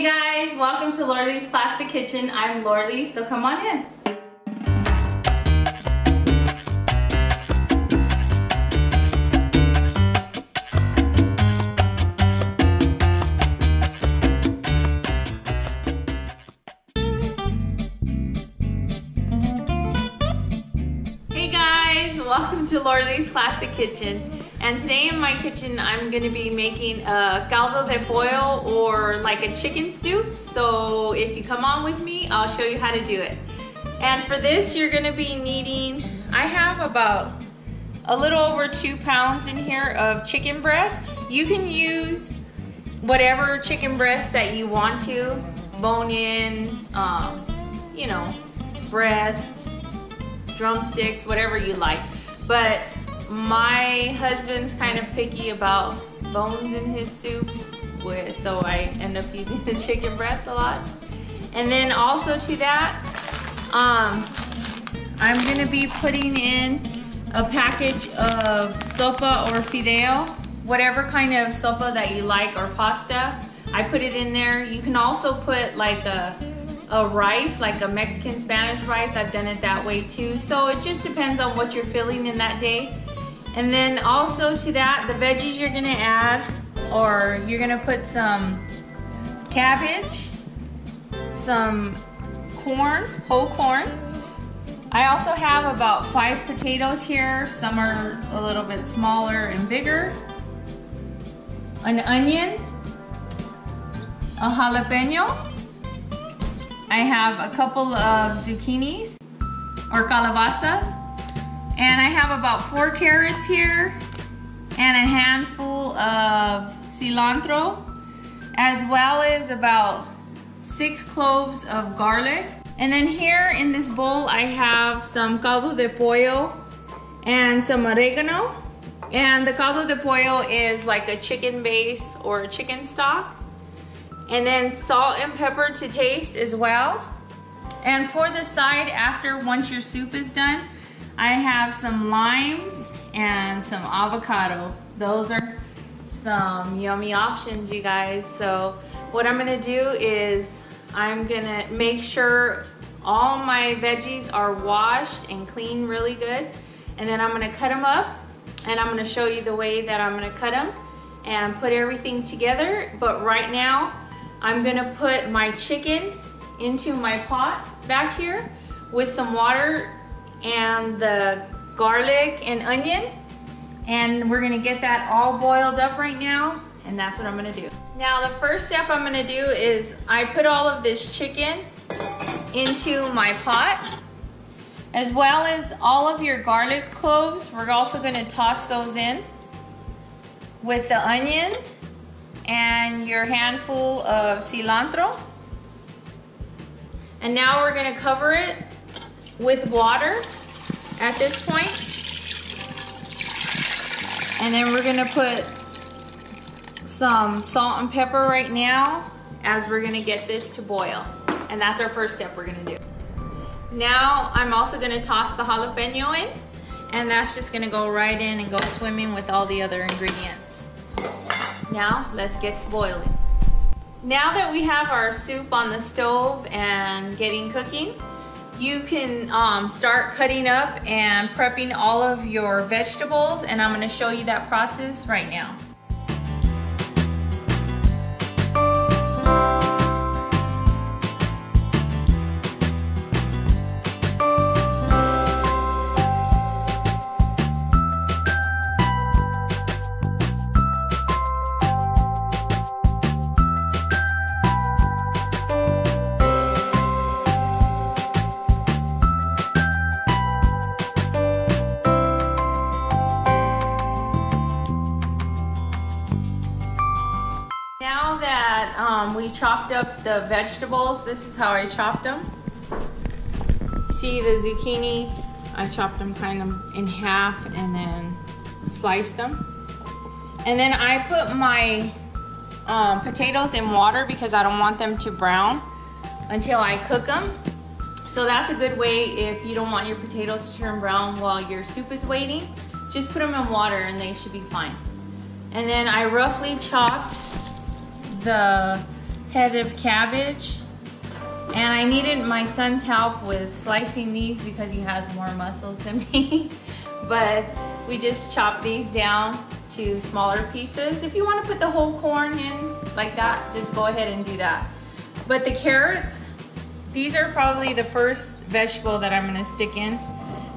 Hey guys, welcome to Lorelai's Plastic Kitchen. I'm Lorelai, so come on in. Hey guys, welcome to Lorelai's Plastic Kitchen. And today in my kitchen, I'm gonna be making a caldo de pollo, or like a chicken soup. So if you come on with me, I'll show you how to do it. And for this, you're gonna be needing, I have about a little over 2 pounds in here of chicken breast. You can use whatever chicken breast that you want to, bone in, you know, breast, drumsticks, whatever you like. But my husband's kind of picky about bones in his soup, so I end up using the chicken breast a lot. And then also to that, I'm gonna be putting in a package of sopa or fideo, whatever kind of sopa that you like, or pasta. I put it in there. You can also put like a rice, like a Mexican Spanish rice. I've done it that way too. So it just depends on what you're feeling in that day. And then also to that, the veggies you're gonna add, or you're gonna put some cabbage, some corn, whole corn. I also have about 5 potatoes here. Some are a little bit smaller and bigger. An onion, a jalapeno. I have a couple of zucchinis or calabazas. And I have about 4 carrots here and a handful of cilantro, as well as about 6 cloves of garlic. And then here in this bowl, I have some caldo de pollo and some oregano. And the caldo de pollo is like a chicken base or a chicken stock. And then salt and pepper to taste as well. And for the side, once your soup is done, I have some limes and some avocado. Those are some yummy options, you guys. So what I'm gonna do is I'm gonna make sure all my veggies are washed and cleaned really good. And then I'm gonna cut them up, and I'm gonna show you the way that I'm gonna cut them and put everything together. But right now, I'm gonna put my chicken into my pot back here with some water and the garlic and onion, and we're gonna get that all boiled up right now, and that's what I'm gonna do. Now the first step I'm gonna do is I put all of this chicken into my pot, as well as all of your garlic cloves. We're also gonna toss those in with the onion and your handful of cilantro. And now we're gonna cover it with water at this point. And then we're gonna put some salt and pepper right now as we're gonna get this to boil. And that's our first step we're gonna do. Now I'm also gonna toss the jalapeno in, and that's just gonna go right in and go swimming with all the other ingredients. Now let's get to boiling. Now that we have our soup on the stove and getting cooking, you can start cutting up and prepping all of your vegetables, and I'm going to show you that process right now. Now that we chopped up the vegetables, this is how I chopped them. See the zucchini, I chopped them kind of in half and then sliced them. And then I put my potatoes in water because I don't want them to brown until I cook them. So that's a good way if you don't want your potatoes to turn brown while your soup is waiting. Just put them in water and they should be fine. And then I roughly chopped the head of cabbage. And I needed my son's help with slicing these because he has more muscles than me. But we just chop these down to smaller pieces. If you want to put the whole corn in like that, just go ahead and do that. But the carrots, these are probably the first vegetable that I'm gonna stick in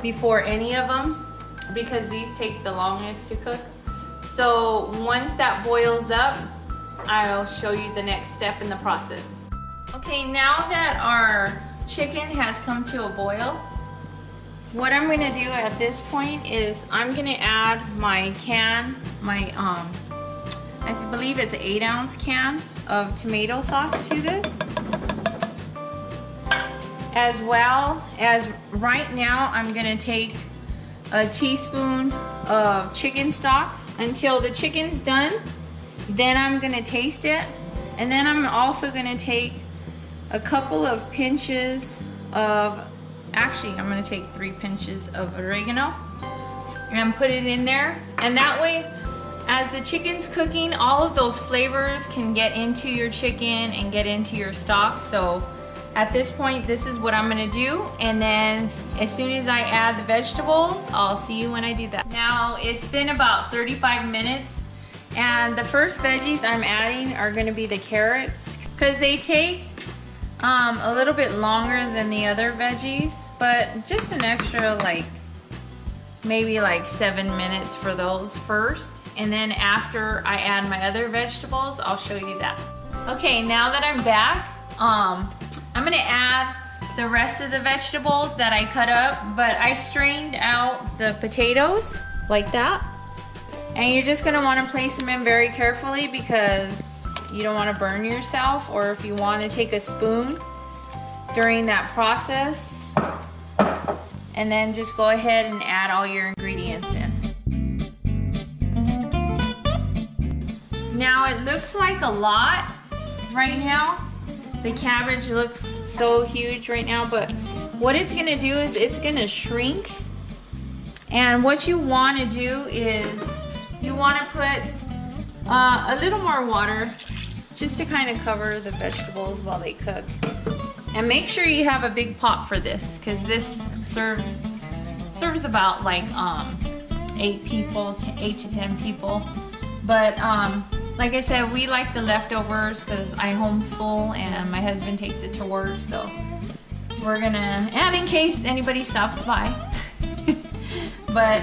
before any of them because these take the longest to cook. So once that boils up, I'll show you the next step in the process. Okay, now that our chicken has come to a boil, what I'm gonna do at this point is I'm gonna add my can, I believe it's an 8-ounce can of tomato sauce to this. As well as right now, I'm gonna take a teaspoon of chicken stock until the chicken's done. Then I'm gonna taste it. And then I'm also gonna take a couple of pinches of, actually I'm gonna take 3 pinches of oregano and put it in there. And that way, as the chicken's cooking, all of those flavors can get into your chicken and get into your stock. So at this point, this is what I'm gonna do. And then as soon as I add the vegetables, I'll see you when I do that. Now, it's been about 35 minutes. And the first veggies I'm adding are gonna be the carrots because they take a little bit longer than the other veggies, but just an extra maybe 7 minutes for those first. And then after I add my other vegetables, I'll show you that. Okay, now that I'm back, I'm gonna add the rest of the vegetables that I cut up, but I strained out the potatoes like that. And you're just gonna wanna place them in very carefully because you don't wanna burn yourself, or if you wanna take a spoon during that process, and then just go ahead and add all your ingredients in. Now it looks like a lot right now. The cabbage looks so huge right now, but what it's gonna do is it's gonna shrink. And what you wanna do is you wanna put a little more water just to kind of cover the vegetables while they cook. And make sure you have a big pot for this because this serves about 8 to 10 people. But like I said, we like the leftovers because I homeschool and my husband takes it to work, so we're gonna add in case anybody stops by. But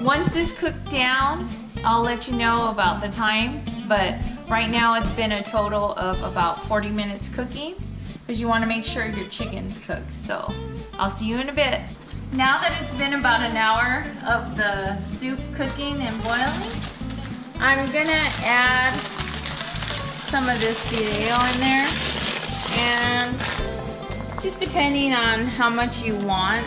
once this cooked down, I'll let you know about the time. But right now it's been a total of about 40 minutes cooking because you want to make sure your chicken's cooked. So I'll see you in a bit. Now that it's been about an hour of the soup cooking and boiling, I'm gonna add some of this fideo in there, and just depending on how much you want,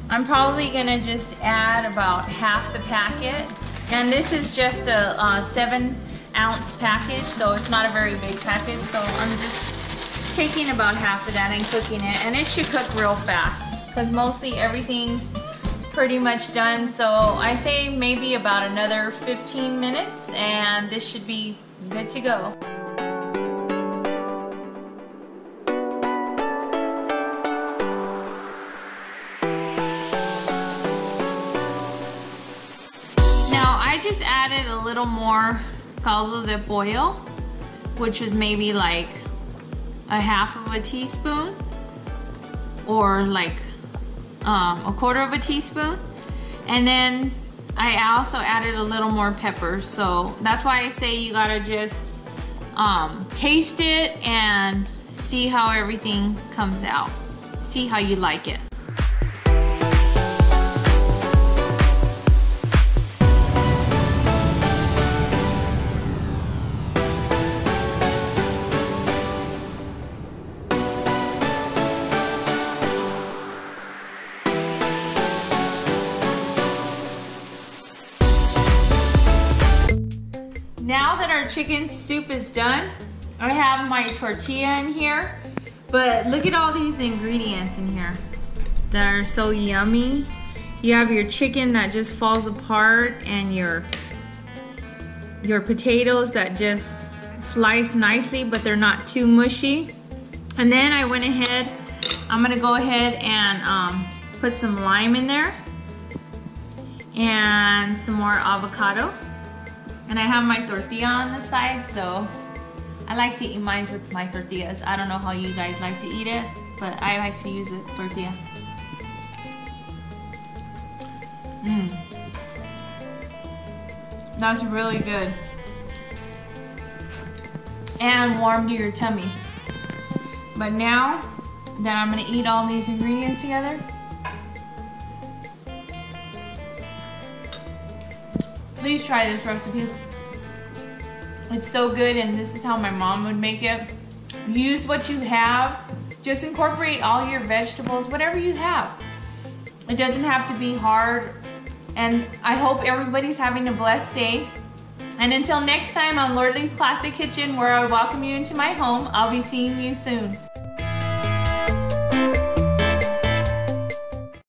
I'm probably gonna just add about half the packet. And this is just a 7-ounce package, so it's not a very big package, so I'm just taking about half of that and cooking it, and it should cook real fast because mostly everything's pretty much done. So I say maybe about another 15 minutes and this should be good to go. Now I just added a little more caldo de pollo, which is maybe like a half of a teaspoon or like a quarter of a teaspoon. And then I also added a little more pepper. So that's why I say you gotta just taste it and see how everything comes out. See how you like it. Now that our chicken soup is done, I have my tortilla in here, but look at all these ingredients in here that are so yummy. You have your chicken that just falls apart and your potatoes that just sliced nicely, but they're not too mushy. And then I went ahead, I'm gonna go ahead and put some lime in there and some more avocado. And I have my tortilla on the side, so I like to eat mine with my tortillas. I don't know how you guys like to eat it, but I like to use a tortilla. That's really good. And warm to your tummy. But now that I'm gonna eat all these ingredients together, please try this recipe. It's so good, and this is how my mom would make it. Use what you have. Just incorporate all your vegetables, whatever you have. It doesn't have to be hard. And I hope everybody's having a blessed day. And until next time on Lordly's Classic Kitchen, where I welcome you into my home, I'll be seeing you soon.